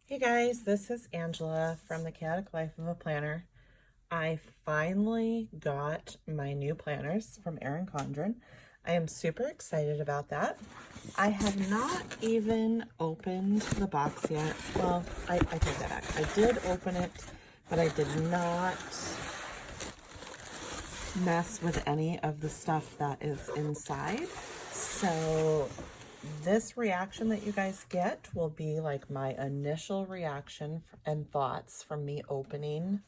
Hey guys, this is Angela from the Chaotic Life of a Planner. I finally got my new planners from Erin Condren. I am super excited about that. I have not even opened the box yet. Well, I take that back. I did open it, but I did not mess with any of the stuff that is inside. So this reaction that you guys get will be like my initial reaction and thoughts from me opening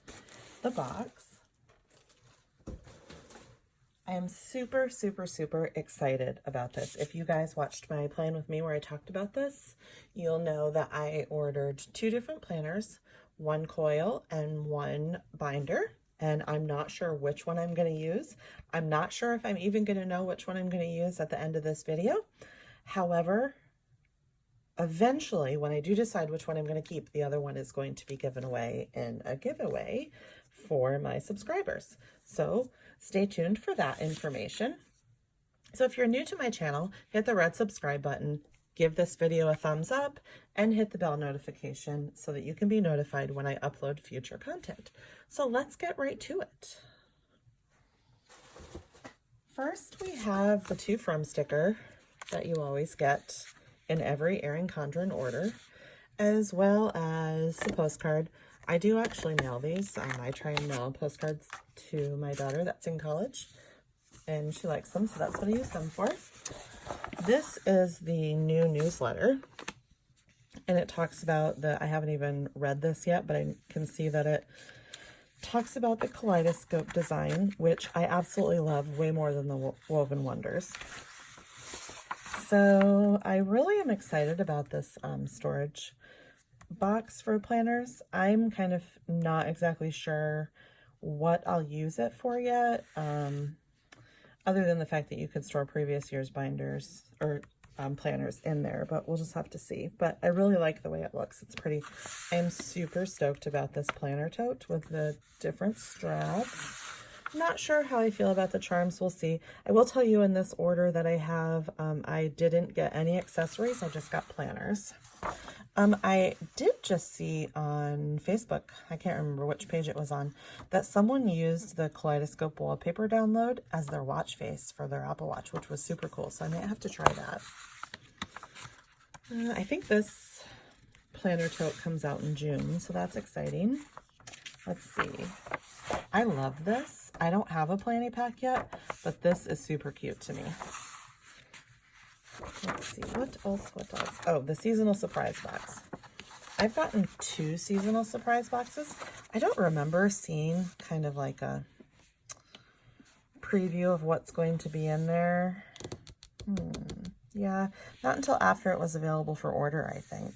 the box. I am super, super, super excited about this. If you guys watched my plan with me where I talked about this, you'll know that I ordered 2 different planners, 1 coil and 1 binder. And I'm not sure which one I'm going to use. I'm not sure if I'm even going to know which one I'm going to use at the end of this video. However, eventually, when I do decide which one I'm going to keep, the other one is going to be given away in a giveaway for my subscribers. So stay tuned for that information. So if you're new to my channel, hit the red subscribe button, give this video a thumbs up, and hit the bell notification so that you can be notified when I upload future content. So let's get right to it. First, we have the To From sticker that you always get in every Erin Condren order, as well as the postcard. I do actually mail these. I try and mail postcards to my daughter that's in college, and she likes them, so that's what I use them for. This is the new newsletter, and it talks about I haven't even read this yet, but I can see that it talks about the kaleidoscope design, which I absolutely love way more than the Woven Wonders. So I really am excited about this storage box for planners. I'm kind of not exactly sure what I'll use it for yet, other than the fact that you could store previous year's binders or planners in there, but we'll just have to see. But I really like the way it looks. It's pretty. I'm super stoked about this planner tote with the different straps. Not sure how I feel about the charms. We'll see. I will tell you in this order that I have, I didn't get any accessories. I just got planners. I did just see on Facebook, I can't remember which page it was on, that someone used the kaleidoscope wallpaper download as their watch face for their Apple Watch, which was super cool. So I might have to try that. I think this planner tote comes out in June, so that's exciting. Let's see. I love this. I don't have a planny pack yet, but this is super cute to me. Let's see, what else? Oh, the seasonal surprise box. I've gotten 2 seasonal surprise boxes. I don't remember seeing kind of like a preview of what's going to be in there. Yeah, not until after it was available for order, I think.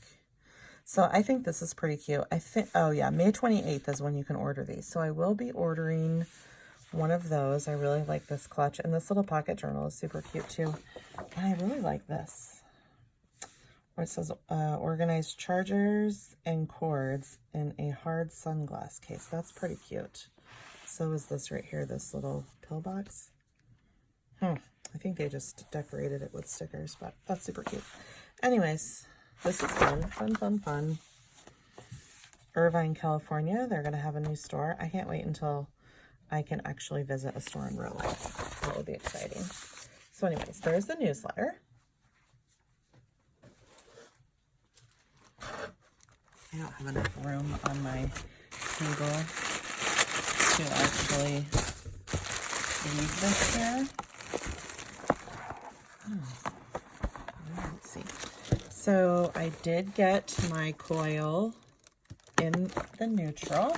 So I think this is pretty cute. I think, oh yeah, May 28th is when you can order these. So I will be ordering one of those. I really like this clutch, and this little pocket journal is super cute too. And I really like this, where it says organized chargers and cords in a hard sunglass case. That's pretty cute. So is this right here, this little pill box. I think they just decorated it with stickers, but that's super cute. Anyways, this is fun, fun, fun, fun. Irvine, California, they're going to have a new store. I can't wait until I can actually visit a store in real life. That will be exciting. So anyways, there's the newsletter. I don't have enough room on my table to actually leave this here. Let's see. So I did get my coil in the neutral.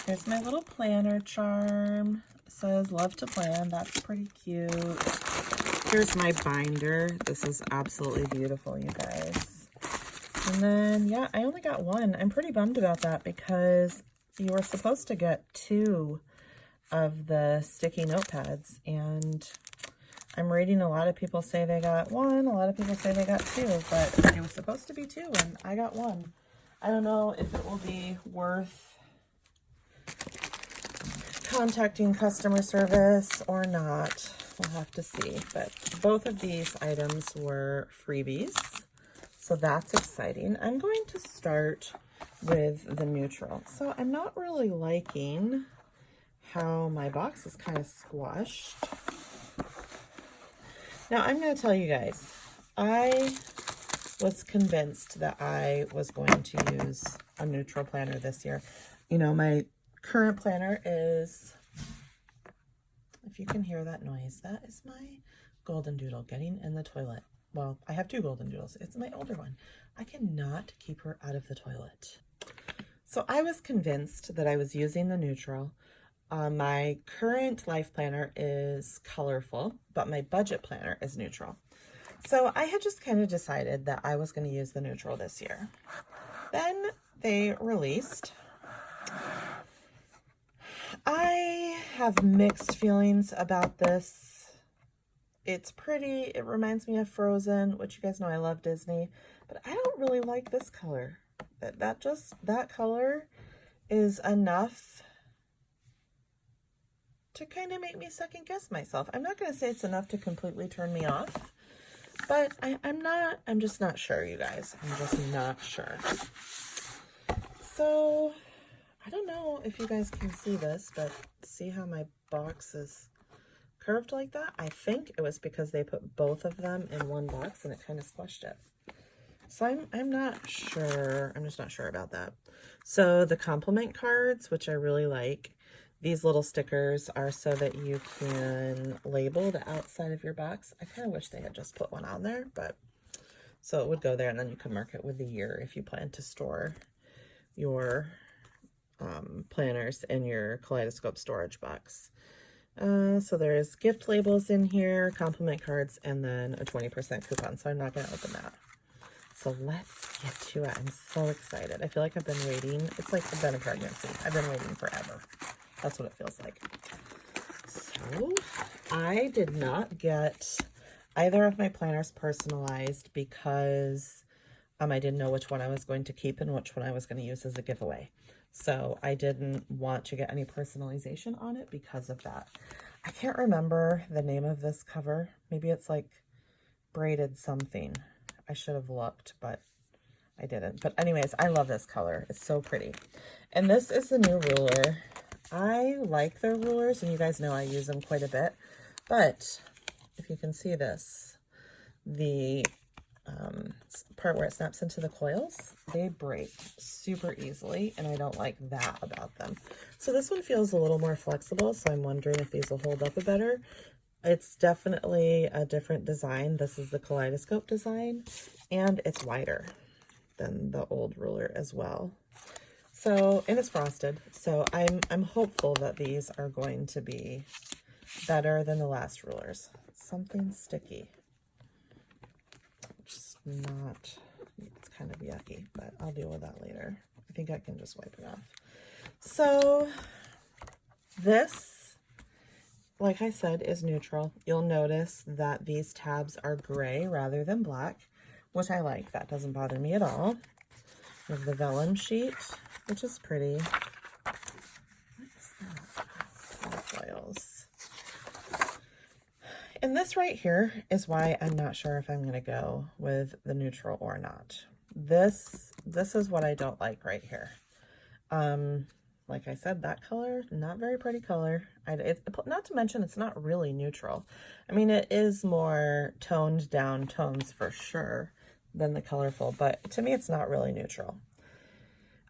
Here's my little planner charm. It says love to plan. That's pretty cute. Here's my binder. This is absolutely beautiful, you guys. And then, yeah, I only got 1. I'm pretty bummed about that because you were supposed to get 2 of the sticky notepads, and I'm reading a lot of people say they got 1, a lot of people say they got 2, but it was supposed to be 2, and I got 1. I don't know if it will be worth contacting customer service or not. We'll have to see, but both of these items were freebies, So that's exciting. I'm going to start with the neutral. So I'm not really liking how my box is kind of squashed. Now I'm going to tell you guys, I was convinced that I was going to use a neutral planner this year. You know, my current planner is, if you can hear that noise, that is my golden doodle getting in the toilet. Well, I have two golden doodles. It's my older one. I cannot keep her out of the toilet. So I was convinced that I was using the neutral. My current life planner is colorful, but my budget planner is neutral. So I had just kind of decided that I was going to use the neutral this year. Then they released. I have mixed feelings about this. It's pretty. It reminds me of Frozen, which you guys know I love Disney, but I don't really like this color. That color is enough to kind of make me second guess myself. I'm not going to say it's enough to completely turn me off, but I'm just not sure, you guys. I'm just not sure. So I don't know if you guys can see this, but see how my box is curved like that? I think it was because they put both of them in one box and it kind of squished it. So I'm not sure. I'm just not sure about that. So the compliment cards, which I really like, these little stickers are so that you can label the outside of your box. I kind of wish they had just put one on there, but so it would go there and then you can mark it with the year if you plan to store your planners in your kaleidoscope storage box. So there's gift labels in here, compliment cards, and then a 20% coupon. So I'm not going to open that. So let's get to it. I'm so excited. I feel like I've been waiting. It's like I've been a pregnancy. I've been waiting forever. That's what it feels like. So I did not get either of my planners personalized because I didn't know which one I was going to keep and which one I was going to use as a giveaway. So I didn't want to get any personalization on it because of that. I can't remember the name of this cover. Maybe it's like braided something. I should have looked, but I didn't. But anyways, I love this color. It's so pretty. And this is the new ruler. I like their rulers, and you guys know I use them quite a bit. But if you can see this, the part where it snaps into the coils, they break super easily, and I don't like that about them. So this one feels a little more flexible, so I'm wondering if these will hold up a better. It's definitely a different design. This is the kaleidoscope design, and it's wider than the old ruler as well. So, and it's frosted, so I'm hopeful that these are going to be better than the last rulers. Something sticky. Not, it's kind of yucky, but I'll deal with that later. I think I can just wipe it off. So this, like I said, is neutral. You'll notice that these tabs are gray rather than black, which I like. That doesn't bother me at all. We have the vellum sheet, which is pretty. What is that? Foils. And this right here is why I'm not sure if I'm going to go with the neutral or not. This is what I don't like right here. Like I said, that color, not very pretty color. Not to mention, it's not really neutral. I mean, it is more toned down tones for sure than the colorful, but to me, it's not really neutral.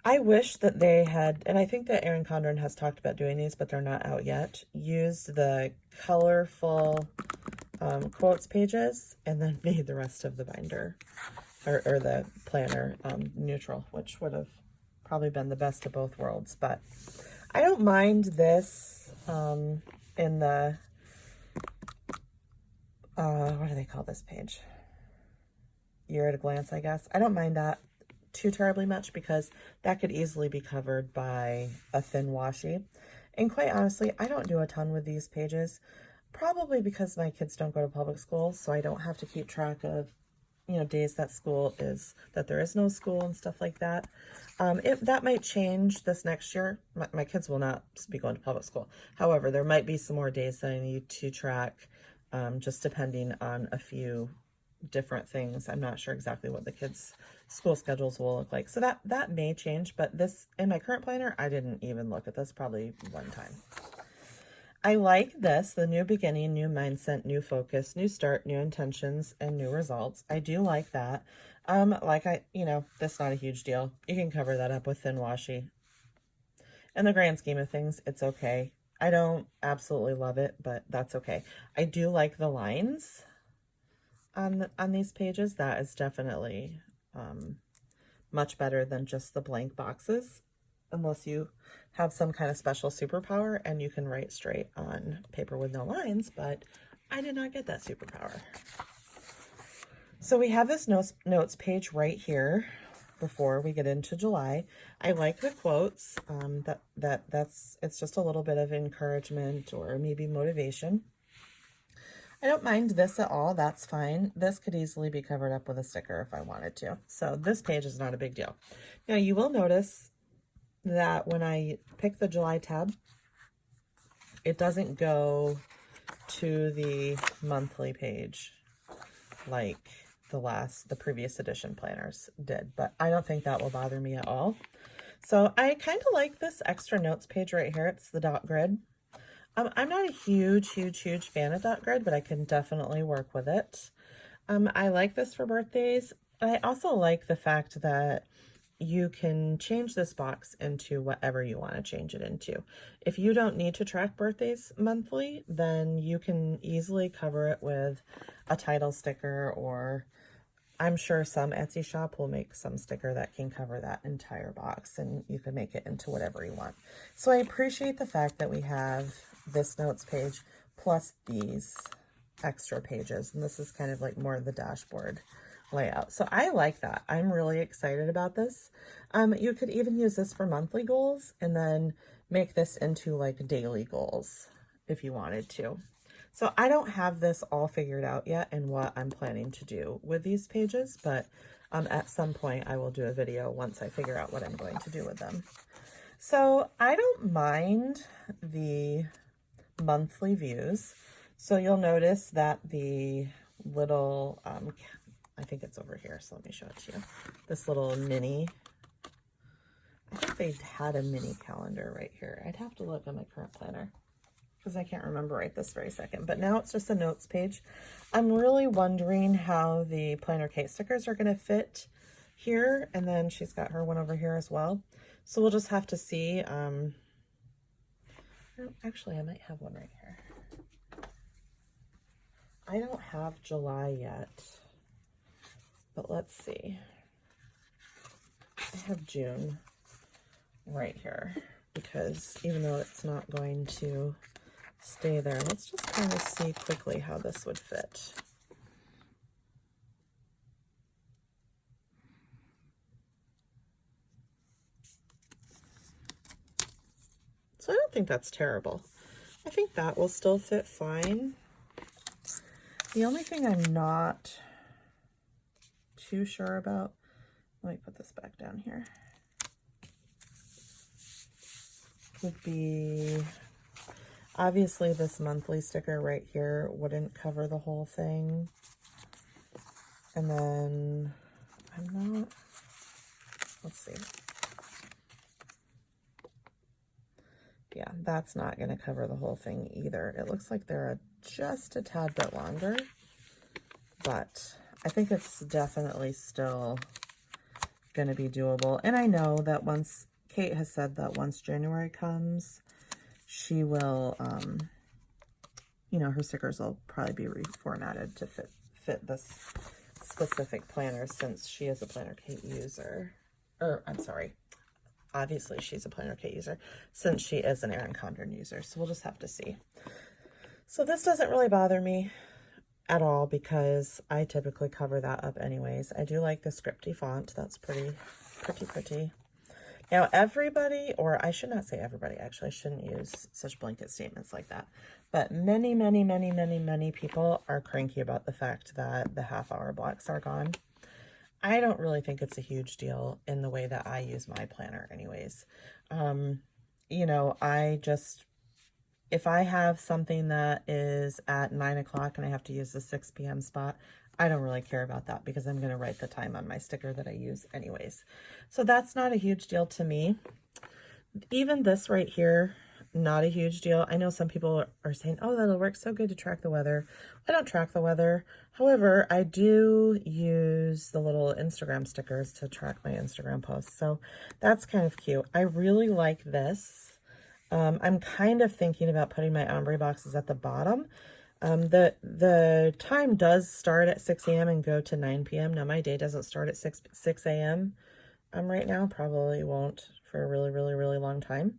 I wish that they had, and I think that Erin Condren has talked about doing these, but they're not out yet, used the colorful quotes pages and then made the rest of the binder or the planner neutral, which would have probably been the best of both worlds. But I don't mind this in the, what do they call this page? Year at a glance, I guess. I don't mind that too terribly much because that could easily be covered by a thin washi. And quite honestly, I don't do a ton with these pages, probably because my kids don't go to public school, so I don't have to keep track of, you know, days that there is no school and stuff like that. That might change this next year. My kids will not be going to public school. However, there might be some more days that I need to track, just depending on a few different things. I'm not sure exactly what the kids' school schedules will look like. So that may change, but this, in my current planner, I didn't even look at this probably one time. I like this, the new beginning, new mindset, new focus, new start, new intentions, and new results. I do like that. That's not a huge deal. You can cover that up with thin washi. In the grand scheme of things, it's okay. I don't absolutely love it, but that's okay. I do like the lines on these pages. That is definitely much better than just the blank boxes, unless you have some kind of special superpower and you can write straight on paper with no lines, but I did not get that superpower. So we have this notes page right here before we get into July. I like the quotes. It's just a little bit of encouragement or maybe motivation. I don't mind this at all. That's fine. This could easily be covered up with a sticker if I wanted to. So this page is not a big deal. Now you will notice that when I pick the July tab, it doesn't go to the monthly page like the previous edition planners did, but I don't think that will bother me at all. So I kind of like this extra notes page right here. It's the dot grid. I'm not a huge fan of dot grid, but I can definitely work with it. I like this for birthdays. I also like the fact that you can change this box into whatever you want to change it into. If you don't need to track birthdays monthly, then you can easily cover it with a title sticker, or I'm sure some Etsy shop will make some sticker that can cover that entire box, and you can make it into whatever you want. So I appreciate the fact that we have this notes page plus these extra pages, and this is kind of like more of the dashboard layout. So I like that. I'm really excited about this. You could even use this for monthly goals and then make this into like daily goals if you wanted to. So I don't have this all figured out yet and what I'm planning to do with these pages, but at some point I will do a video once I figure out what I'm going to do with them. So I don't mind the monthly views. So you'll notice that the little, I think it's over here, so let me show it to you. This little mini, I think they had a mini calendar right here. I'd have to look on my current planner because I can't remember right this very second, but now it's just a notes page. I'm really wondering how the planner Kate stickers are going to fit here, and then she's got her one over here as well. So we'll just have to see. Actually, I might have one right here. I don't have July yet, but let's see. I have June right here, because even though it's not going to stay there, let's just kind of see quickly how this would fit. So I don't think that's terrible. I think that will still fit fine. The only thing I'm not too sure about, let me put this back down here, would be, obviously this monthly sticker right here wouldn't cover the whole thing. And then I'm not, let's see. Yeah, that's not going to cover the whole thing either. It looks like they're just a tad bit longer, but I think it's definitely still going to be doable. And I know that once, Kate has said that once January comes, she will, you know, her stickers will probably be reformatted to fit this specific planner, since she is a Planner Kate user. Or, I'm sorry, obviously she's a Planner Kate user, since she is an Erin Condren user. So we'll just have to see. So this doesn't really bother me at all, because I typically cover that up anyways. I do like the scripty font. That's pretty. Now everybody, or I should not say everybody, actually I shouldn't use such blanket statements like that, but many people are cranky about the fact that the half-hour blocks are gone. I don't really think it's a huge deal in the way that I use my planner anyways. You know, if I have something that is at 9 o'clock and I have to use the 6 p.m. spot, I don't really care about that because I'm going to write the time on my sticker that I use anyways. So that's not a huge deal to me. Even this right here, not a huge deal. I know some people are saying, oh, that'll work so good to track the weather. I don't track the weather. However, I do use the little Instagram stickers to track my Instagram posts. So that's kind of cute. I really like this. I'm kind of thinking about putting my ombre boxes at the bottom. The time does start at 6 a.m. and go to 9 p.m. Now, my day doesn't start at 6 a.m. Right now. Probably won't for a really, really, really long time.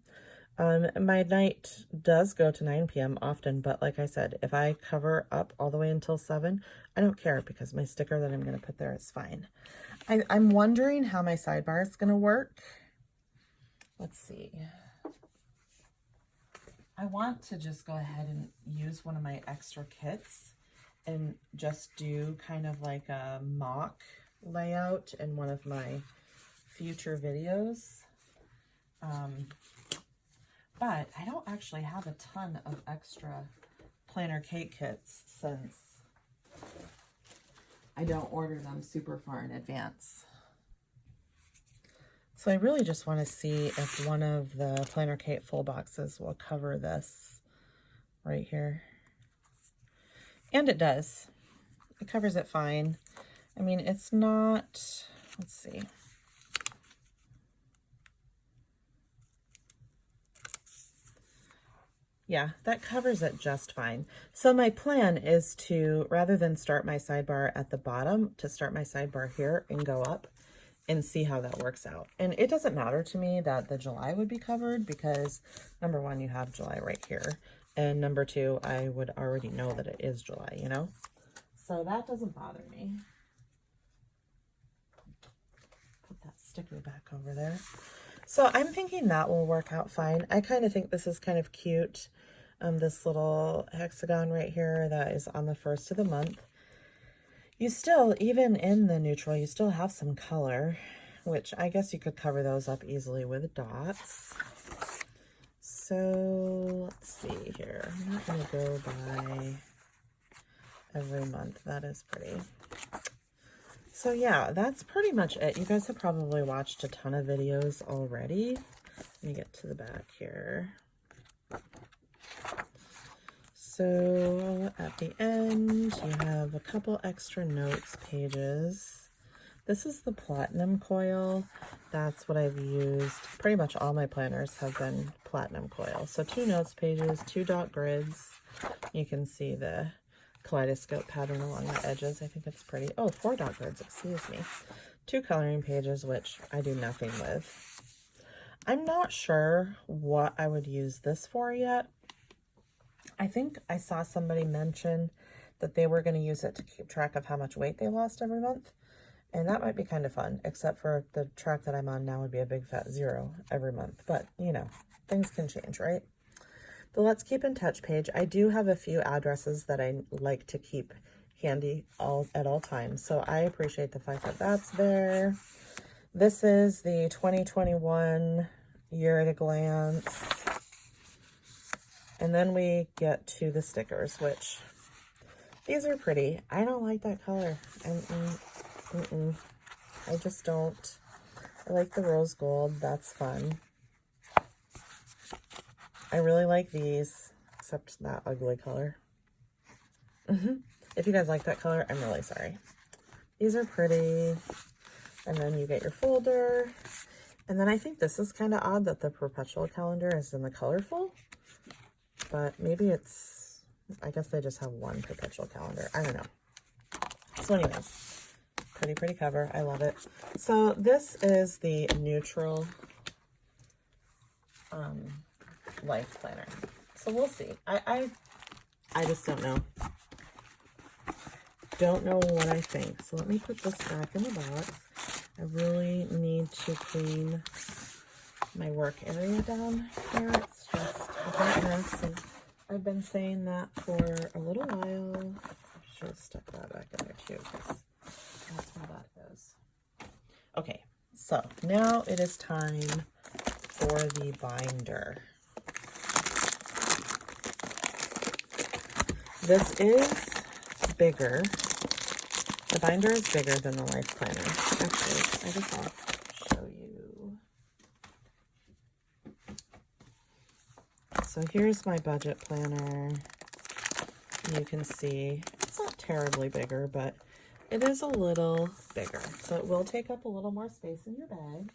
My night does go to 9 p.m. often, but like I said, if I cover up all the way until 7, I don't care because my sticker that I'm going to put there is fine. I'm wondering how my sidebar is going to work. Let's see. I want to just go ahead and use one of my extra kits and just do kind of like a mock layout in one of my future videos. But I don't actually have a ton of extra planner cake kits since I don't order them super far in advance. So I really just want to see if one of the planner cake full boxes will cover this right here. And it does. It covers it fine. I mean, it's not, let's see. Yeah, that covers it just fine. So my plan is to, rather than start my sidebar at the bottom, to start my sidebar here and go up and see how that works out. And it doesn't matter to me that the July would be covered because number one, you have July right here. And number two, I would already know that it is July, you know? So that doesn't bother me. Put that sticker back over there. So I'm thinking that will work out fine. I kind of think this is kind of cute. This little hexagon right here that is on the first of the month. You still, even in the neutral, you still have some color, which I guess you could cover those up easily with dots. So let's see here. I'm not going to go by every month. That is pretty. So yeah, that's pretty much it. You guys have probably watched a ton of videos already. Let me get to the back here. So at the end, you have a couple extra notes pages. This is the platinum coil. That's what I've used. Pretty much all my planners have been platinum coil. So 2 notes pages, 2 dot grids. You can see the kaleidoscope pattern along the edges. I think it's pretty. Oh, 4 dot grids, excuse me. 2 coloring pages, which I do nothing with. I'm not sure what I would use this for yet. I think I saw somebody mention that they were going to use it to keep track of how much weight they lost every month. And that might be kind of fun, except for the track that I'm on now would be a big fat 0 every month. But, you know, things can change, right? The Let's Keep in Touch page, I do have a few addresses that I like to keep handy at all times. So I appreciate the fact that that's there. This is the 2021 year at a glance. And then we get to the stickers, which these are pretty. I don't like that color. I just don't. I like the rose gold. That's fun. I really like these, except that ugly color. If you guys like that color, I'm really sorry. These are pretty. And then you get your folder. And then I think this is kind of odd that the perpetual calendar is in the colorful. But maybe it's, I guess they just have one perpetual calendar. I don't know. So anyways, pretty cover. I love it. So this is the neutral life planner. So we'll see. I just don't know. Don't know what I think. So let me put this back in the box. I really need to clean my work area down here. It's just a hot mess, and I've been saying that for a little while. I should have stuck that back in there too, because that's where that goes. Okay, so now it is time for the binder. This is bigger The binder is bigger than the life planner. Actually, I just want to show you. So here's my budget planner. You can see it's not terribly bigger, but it is a little bigger. So it will take up a little more space in your bag.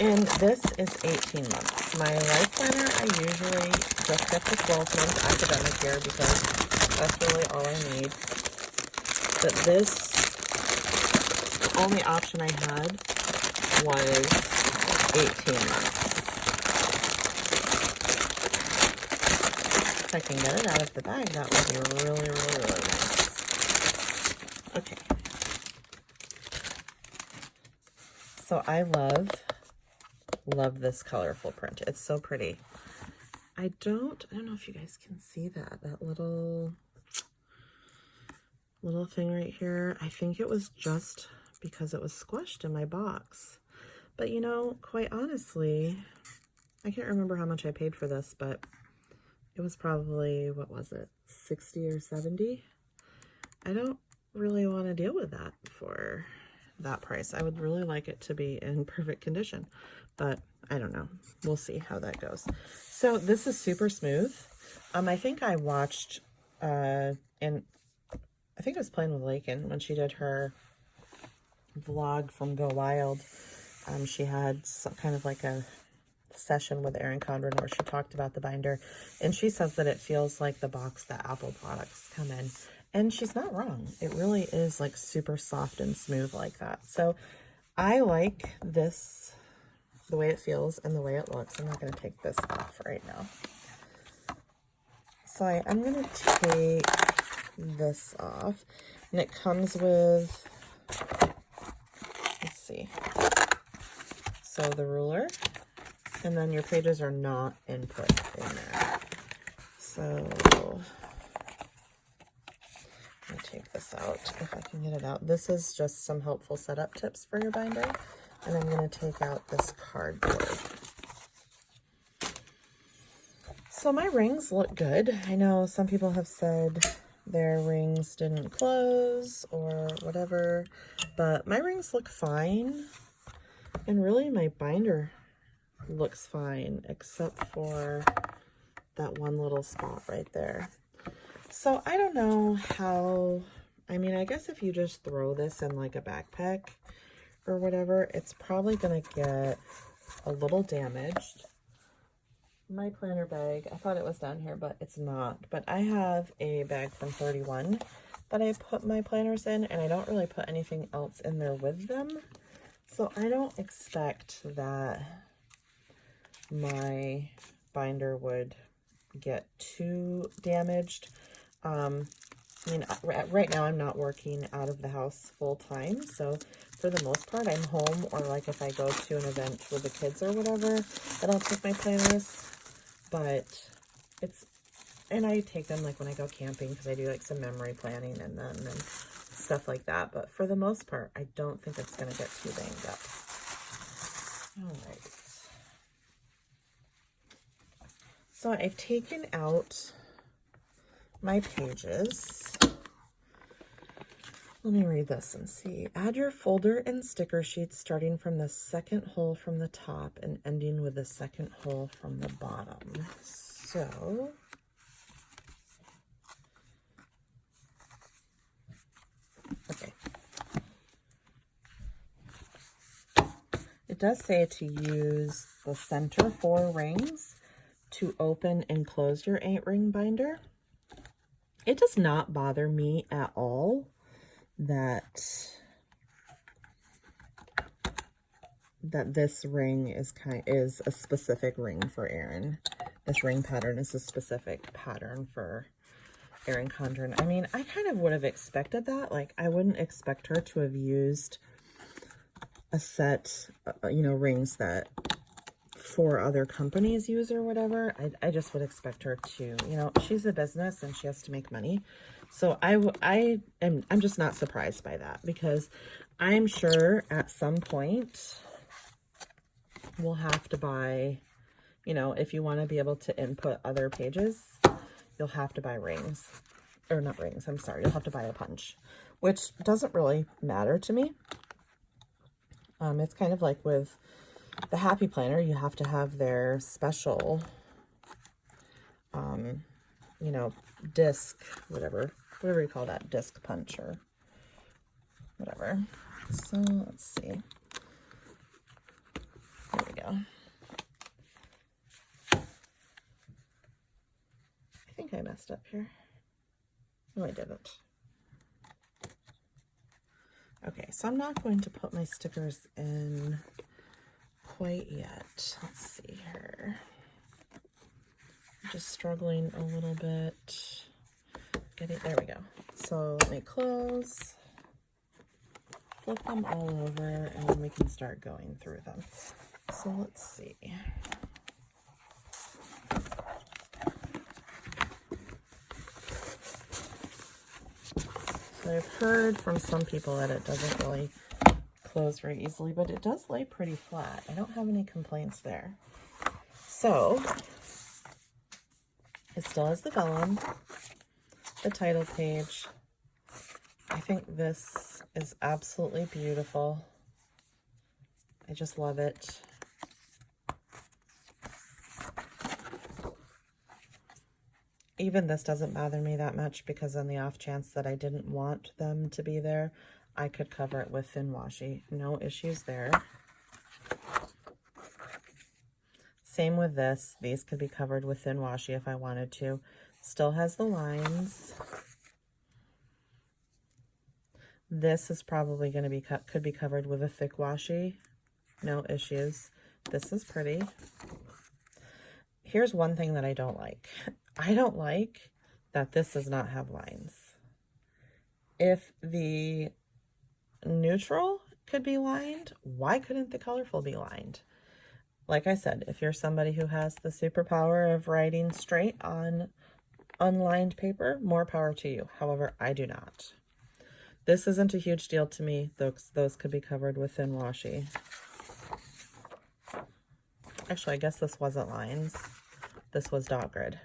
And this is 18 months. My life planner, I usually just get the 12-month academic year because that's really all I need. But this, the only option I had was 18 months. If I can get it out of the bag, that would be really, really, really nice. Okay. So I love this colorful print. It's so pretty. I don't know if you guys can see that little thing right here. I think it was just because it was squished in my box. But you know, quite honestly, I can't remember how much I paid for this, but it was probably, what was it, 60 or 70? I don't really want to deal with that for that price. I would really like it to be in perfect condition, but I don't know. We'll see how that goes. So this is super smooth. I think I watched, and I think it was Playing with Lakin when she did her vlog from Go Wild. She had some kind of like a session with Erin Condren where she talked about the binder, and she says that it feels like the box that Apple products come in. And she's not wrong. It really is like super soft and smooth like that. So I like this, the way it feels and the way it looks. I'm not going to take this off right now. So I'm going to take this off. And it comes with, let's see. So the ruler. And then your pages are not input in there. So let me take this out if I can get it out. This is just some helpful setup tips for your binder. And I'm going to take out this cardboard. So my rings look good. I know some people have said their rings didn't close or whatever, but my rings look fine. And really my binder looks fine, except for that one little spot right there. So I don't know how, I mean, I guess if you just throw this in like a backpack or whatever, it's probably going to get a little damaged. My planner bag, I thought it was down here, but it's not. But I have a bag from 31 that I put my planners in, and I don't really put anything else in there with them. So I don't expect that my binder would get too damaged. I mean, right now I'm not working out of the house full time, so for the most part I'm home, or like if I go to an event with the kids or whatever, then I'll take my planners. But it's, and I take them like when I go camping because I do like some memory planning and then and stuff like that. But for the most part, I don't think it's going to get too banged up. All right. So I've taken out my pages. Let me read this and see. Add your folder and sticker sheets starting from the second hole from the top and ending with the second hole from the bottom. So okay. It does say to use the center 4 rings to open and close your 8-ring binder. It does not bother me at all that this ring is a specific ring for Erin. This ring pattern is a specific pattern for Erin Condren. I mean, I kind of would have expected that. Like, I wouldn't expect her to have used a set, you know, rings that 4 other companies use or whatever. I just would expect her to, you know, she's a business and she has to make money. So I'm just not surprised by that, because I'm sure at some point we'll have to buy, you know, if you want to be able to input other pages, you'll have to buy rings. Or not rings, I'm sorry. You'll have to buy a punch, which doesn't really matter to me. It's kind of like with the Happy Planner, you have to have their special, you know, disc, whatever you call that, disc punch or whatever. So let's see. There we go. I think I messed up here. No, I didn't. Okay, so I'm not going to put my stickers in quite yet. Let's see here. I'm just struggling a little bit. There we go. So let me close, flip them all over, and then we can start going through them. So let's see. So I've heard from some people that it doesn't really close very easily, but it does lay pretty flat. I don't have any complaints there. So it still has the vellum, the title page. I think this is absolutely beautiful. I just love it. Even this doesn't bother me that much because on the off chance that I didn't want them to be there, I could cover it with thin washi. No issues there. Same with this. These could be covered with thin washi if I wanted to. Still has the lines. This is probably going to be could be covered with a thick washi. No issues. This is pretty. Here's one thing that I don't like. I don't like that this does not have lines. If the neutral could be lined, why couldn't the colorful be lined? Like I said, if you're somebody who has the superpower of writing straight on unlined paper, more power to you. However, I do not. This isn't a huge deal to me. Those could be covered with thin washi. Actually, I guess this wasn't lines. This was dot grid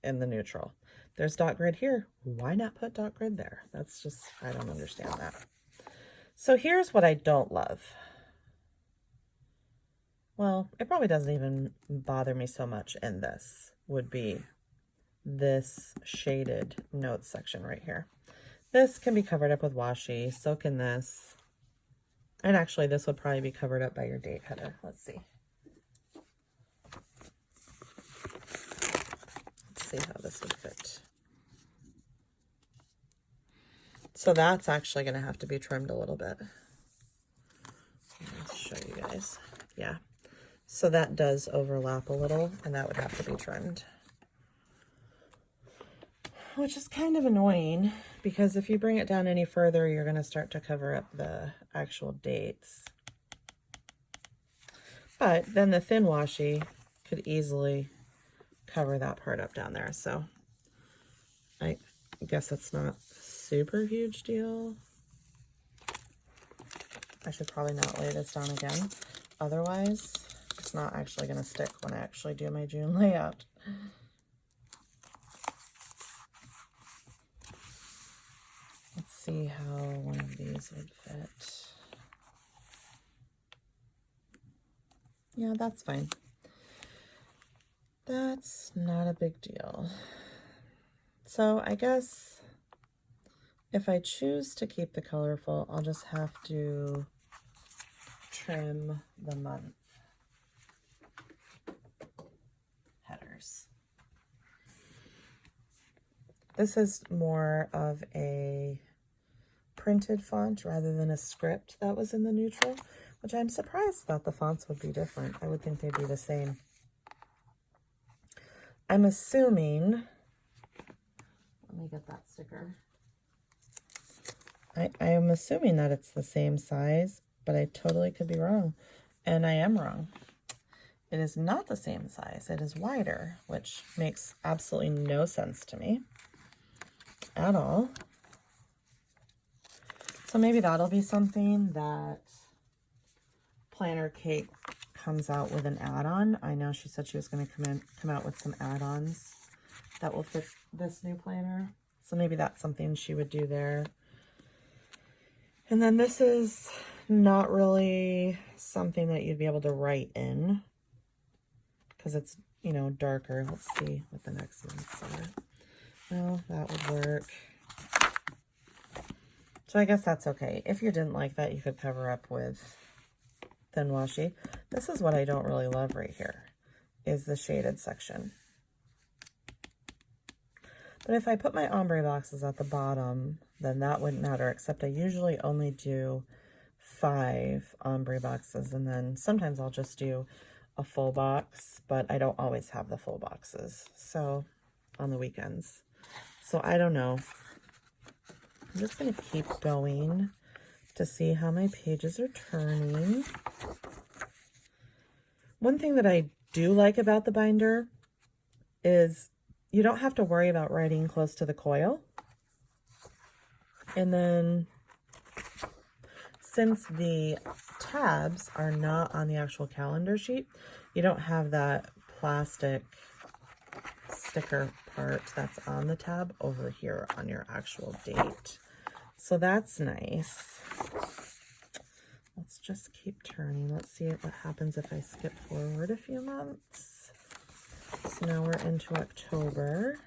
in the neutral. There's dot grid here. Why not put dot grid there? That's just, I don't understand that. So here's what I don't love. Well, it probably doesn't even bother me so much in this, would be this shaded notes section right here. This can be covered up with washi, so can this. And actually, this would probably be covered up by your date header. Let's see. See how this would fit. So that's actually going to have to be trimmed a little bit. Let's show you guys. Yeah. So that does overlap a little, and that would have to be trimmed. Which is kind of annoying, because if you bring it down any further, you're going to start to cover up the actual dates. But then the thin washi could easily cover that part up down there. So I guess it's not a super huge deal. I should probably not lay this down again. Otherwise, it's not actually going to stick when I actually do my June layout. Let's see how one of these would fit. Yeah, that's fine. That's not a big deal. So I guess if I choose to keep the colorful, I'll just have to trim the month headers. This is more of a printed font rather than a script that was in the neutral, which I'm surprised that the fonts would be different. I would think they'd be the same. I'm assuming, let me get that sticker. I am assuming that it's the same size, but I totally could be wrong. And I am wrong. It is not the same size. It is wider, which makes absolutely no sense to me at all. So maybe that'll be something that Planner Kate comes out with an add-on. I know she said she was going to come out with some add-ons that will fit this new planner. So maybe that's something she would do there. And then this is not really something that you'd be able to write in because it's, you know, darker. Let's see what the next months are. Well, that would work. So I guess that's okay. If you didn't like that, you could cover up with thin washi. This is what I don't really love right here, is the shaded section. But if I put my ombre boxes at the bottom, then that wouldn't matter, except I usually only do 5 ombre boxes, and then sometimes I'll just do a full box, but I don't always have the full boxes, so on the weekends. So I don't know. I'm just going to keep going to see how my pages are turning. One thing that I do like about the binder is you don't have to worry about writing close to the coil. And then since the tabs are not on the actual calendar sheet, you don't have that plastic sticker part that's on the tab over here on your actual date. So that's nice. Let's just keep turning. Let's see what happens if I skip forward a few months. So now we're into October.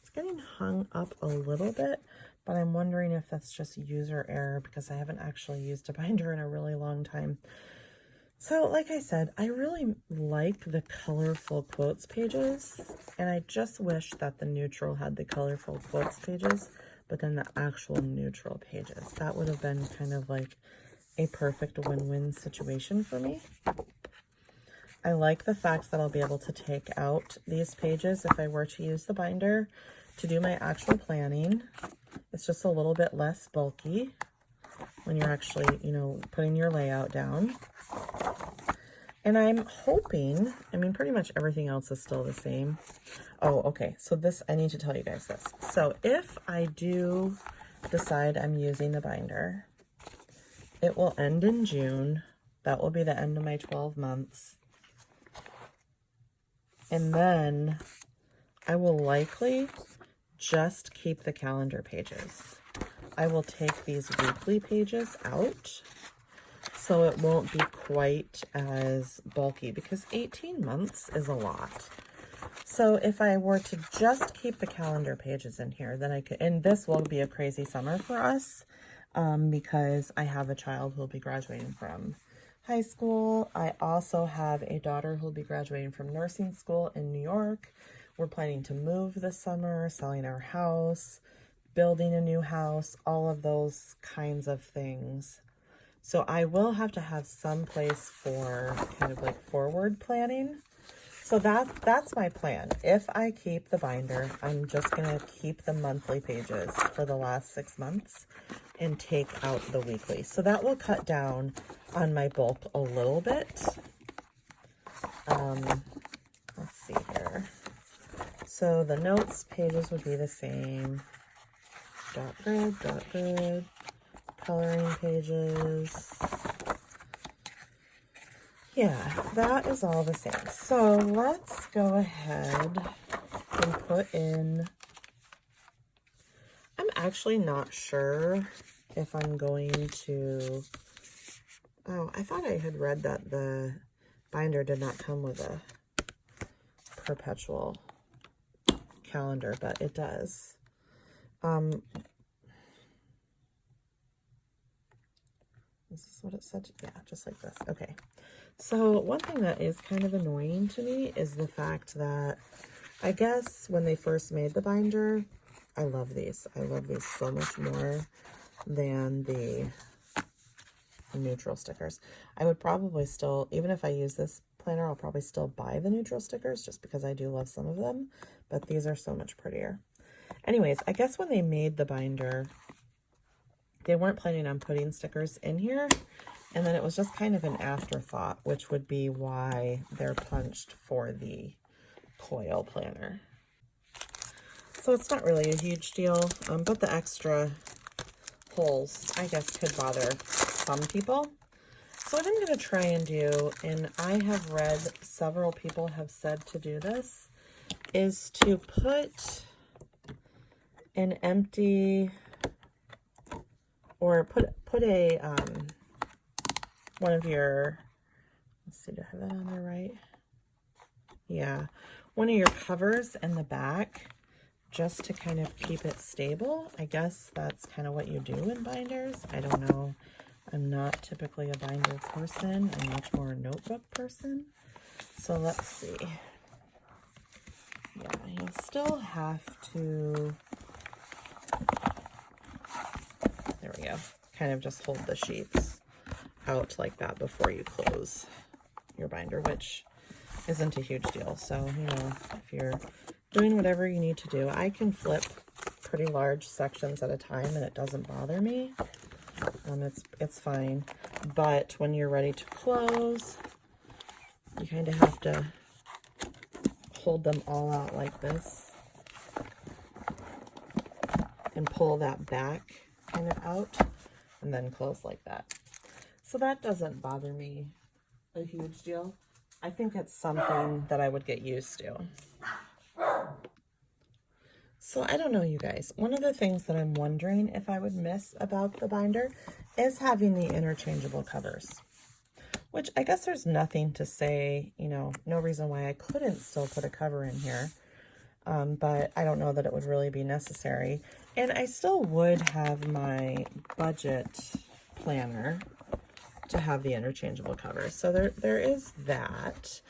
It's getting hung up a little bit, but I'm wondering if that's just user error because I haven't actually used a binder in a really long time. So like I said, I really like the colorful quotes pages, and I just wish that the neutral had the colorful quotes pages, but then the actual neutral pages. That would have been kind of like a perfect win-win situation for me. I like the fact that I'll be able to take out these pages if I were to use the binder to do my actual planning. It's just a little bit less bulky when you're actually, you know, putting your layout down. And I'm hoping, I mean, pretty much everything else is still the same. Oh, okay. So this, I need to tell you guys this. So if I do decide I'm using the binder, it will end in June. That will be the end of my 12 months. And then I will likely just keep the calendar pages. I will take these weekly pages out so it won't be quite as bulky because 18 months is a lot. So if I were to just keep the calendar pages in here, then I could, and this will be a crazy summer for us because I have a child who will be graduating from high school. I also have a daughter who will be graduating from nursing school in New York. We're planning to move this summer, selling our house, building a new house, all of those kinds of things. So I will have to have some place for kind of like forward planning. So that's my plan. If I keep the binder, I'm just going to keep the monthly pages for the last 6 months and take out the weekly. So that will cut down on my bulk a little bit. Let's see here. So the notes pages would be the same. Dot grid, coloring pages. Yeah, that is all the same. So let's go ahead and put in, I'm actually not sure if I'm going to, oh, I thought I had read that the binder did not come with a perpetual calendar, but it does. This is what it said. Yeah, just like this. Okay. So one thing that is kind of annoying to me is the fact that I guess when they first made the binder, I love these. I love these so much more than the neutral stickers. I would probably still, even if I use this planner, I'll probably still buy the neutral stickers just because I do love some of them, but these are so much prettier. Anyways, I guess when they made the binder, they weren't planning on putting stickers in here. And then it was just kind of an afterthought, which would be why they're punched for the coil planner. So it's not really a huge deal, but the extra holes, I guess, could bother some people. So what I'm going to try and do, and I have read several people have said to do this, is to put an empty, or put a, one of your, let's see, do I have that on there right? Yeah, one of your covers in the back, just to kind of keep it stable. I guess that's kind of what you do in binders. I don't know. I'm not typically a binder person. I'm much more a notebook person. So let's see. Yeah, you'll still have to, there we go, kind of just hold the sheets out like that before you close your binder, which isn't a huge deal. So, you know, if you're doing whatever you need to do, I can flip pretty large sections at a time and it doesn't bother me. It's fine. But when you're ready to close, you kind of have to hold them all out like this and pull that back kind of out and then close like that. So that doesn't bother me a huge deal. I think it's something that I would get used to. So I don't know, you guys. One of the things that I'm wondering if I would miss about the binder is having the interchangeable covers, which I guess there's nothing to say, you know, no reason why I couldn't still put a cover in here. But I don't know that it would really be necessary. And I still would have my budget planner to have the interchangeable covers. So there is that.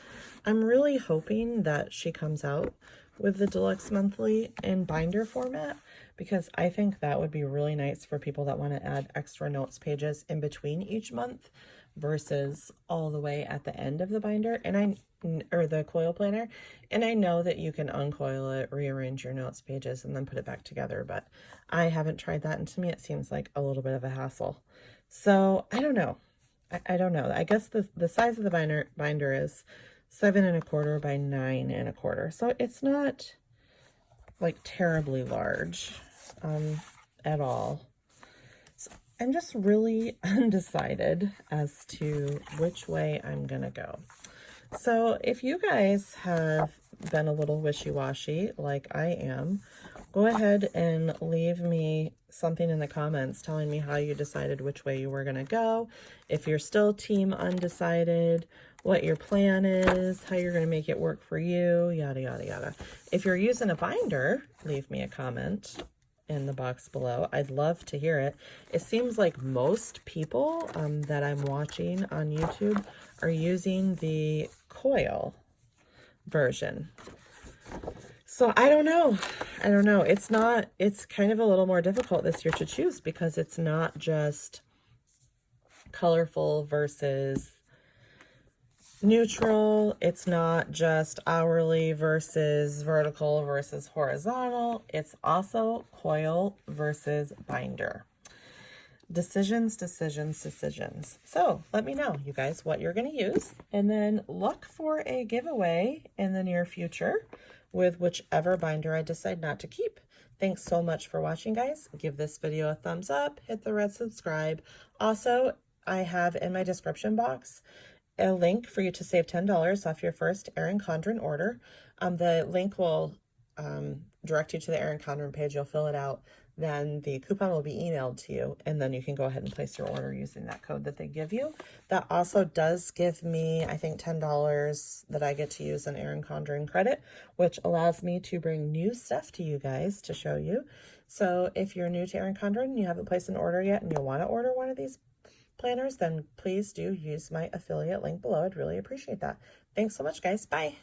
I'm really hoping that she comes out with the deluxe monthly in binder format, because I think that would be really nice for people that want to add extra notes pages in between each month versus all the way at the end of the binder or the coil planner. And I know that you can uncoil it, rearrange your notes pages, and then put it back together, but I haven't tried that, and to me it seems like a little bit of a hassle. So I don't know. I don't know. I guess the size of the binder is 7 1/4 by 9 1/4. So it's not like terribly large at all. So I'm just really undecided as to which way I'm going to go. So if you guys have been a little wishy-washy like I am, go ahead and leave me something in the comments telling me how you decided which way you were going to go. If you're still team undecided, what your plan is, how you're going to make it work for you, yada, yada, yada. If you're using a binder, leave me a comment in the box below. I'd love to hear it. It seems like most people that I'm watching on YouTube are using the coil version. So I don't know. It's kind of a little more difficult this year to choose because it's not just colorful versus neutral. It's not just hourly versus vertical versus horizontal. It's also coil versus binder. Decisions. So let me know, you guys, what you're going to use, and then look for a giveaway in the near future with whichever binder I decide not to keep. Thanks so much for watching, guys. Give this video a thumbs up, hit the red subscribe. Also, I have in my description box a link for you to save $10 off your first Erin Condren order. The link will direct you to the Erin Condren page. You'll fill it out. Then the coupon will be emailed to you, and then you can go ahead and place your order using that code that they give you. That also does give me, I think, $10 that I get to use in Erin Condren credit, which allows me to bring new stuff to you guys to show you. So if you're new to Erin Condren and you haven't placed an order yet and you want to order one of these planners, then please do use my affiliate link below. I'd really appreciate that. Thanks so much, guys. Bye.